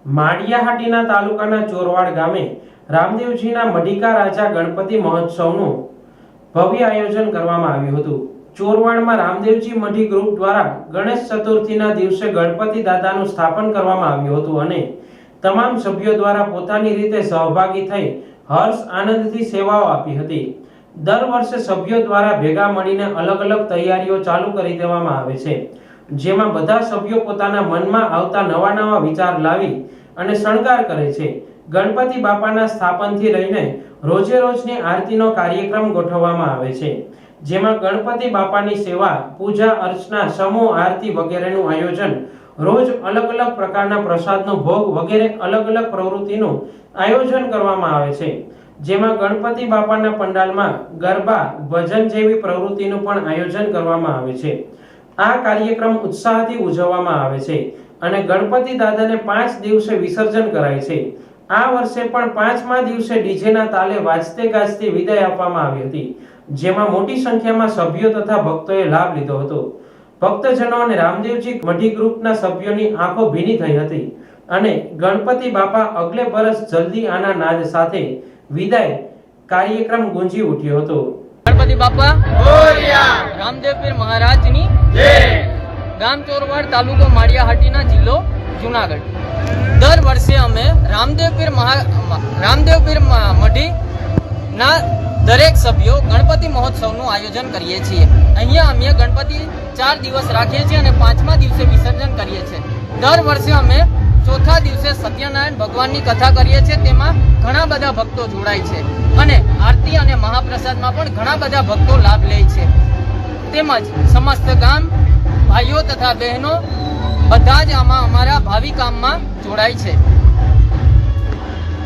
માળિયાહાટીના તાલુકાના ચોરવાડ ગામે રામદેવજીના મઢીકા રાજા ગણપતિ મહોત્સવનું ભવ્ય આયોજન કરવામાં આવ્યું હતું। ચોરવાડમાં રામદેવજી મઢી ગ્રુપ દ્વારા ગણેશ ચતુર્થીના દિવસે ગણપતિ દાદાનું સ્થાપન કરવામાં આવ્યું હતું અને તમામ સભ્યો દ્વારા પોતાની રીતે સહભાગી થઈ હર્ષ આનંદથી સેવાઓ આપી હતી। દર વર્ષે સભ્યો દ્વારા ભેગા મળીને અલગ અલગ તૈયારીઓ ચાલુ કરી દેવામાં આવે છે, જેમાં બધા સભ્યો પોતાના મનમાં આવતા નવા વિચાર લાવી અને શણગાર કરે છે। ગણપતિ બાપાના સ્થાપનથી લઈને રોજે રોજની આરતીનો કાર્યક્રમ ગોઠવવામાં આવે છે, જેમાં ગણપતિ બાપાની સેવા, પૂજા અર્ચના, સમૂહ આરતી વગેરેનું આયોજન, રોજ અલગ અલગ પ્રકારના પ્રસાદનો ભોગ વગેરે અલગ અલગ પ્રવૃત્તિનું આયોજન કરવામાં આવે છે, જેમાં ગણપતિ બાપાના પંડાલમાં ગરબા, ભજન જેવી પ્રવૃત્તિનું પણ આયોજન કરવામાં આવે છે। આ કાર્યક્રમ ઉત્સાહથી ઉજવવામાં આવે છે અને ગણપતિ દાદાને 5 દિવસે વિસર્જન કરાય છે। આ વર્ષે પણ 5મા દિવસે ડીજેના તાલે વાજતે ગાજતે વિદાય આપવામાં આવી હતી, જેમાં મોટી સંખ્યામાં સભ્યો તથા ભક્તોએ લાભ લીધો હતો। ભક્તજનો અને રામદેવજી મઢી ગ્રુપના સભ્યોની આંખો ભીની થઈ હતી અને ગણપતિ બાપા અગલે બરસ જલ્દી આના નાદ સાથે વિદાય કાર્યક્રમ ગુંજી ઉઠ્યો હતો। गणपति बापा रामदेव पीर महाराज ની जय। गाम ચોરવાડ, तालुको माळियाहाटीना, जिल्लो जूनागढ़। दर वर्षे अमे रामदेव पीर मढी ना दरेक सभ्यो गणपति महोत्सवનું આયોજન કરીએ છીએ। અહીંયા અમે ગણપતિ 4 દિવસ રાખીએ છીએ અને 5મા દિવસે વિસર્જન કરીએ છીએ। દર વર્ષે અમે ચોથા દિવસે સત્યનારાયણ ભગવાનની કથા કરીએ છીએ, તેમાં ઘણા બધા ભક્તો જોડાય છે અને આરતી અને મહાપ્રસાદમાં પણ ઘણા બધા ભક્તો લાભ લે છે। તેમજ સમસ્ત ગામ ભાઈઓ તથા બહેનો બધા જ આમાં અમારા ભાવિ કામમાં જોડાય છે।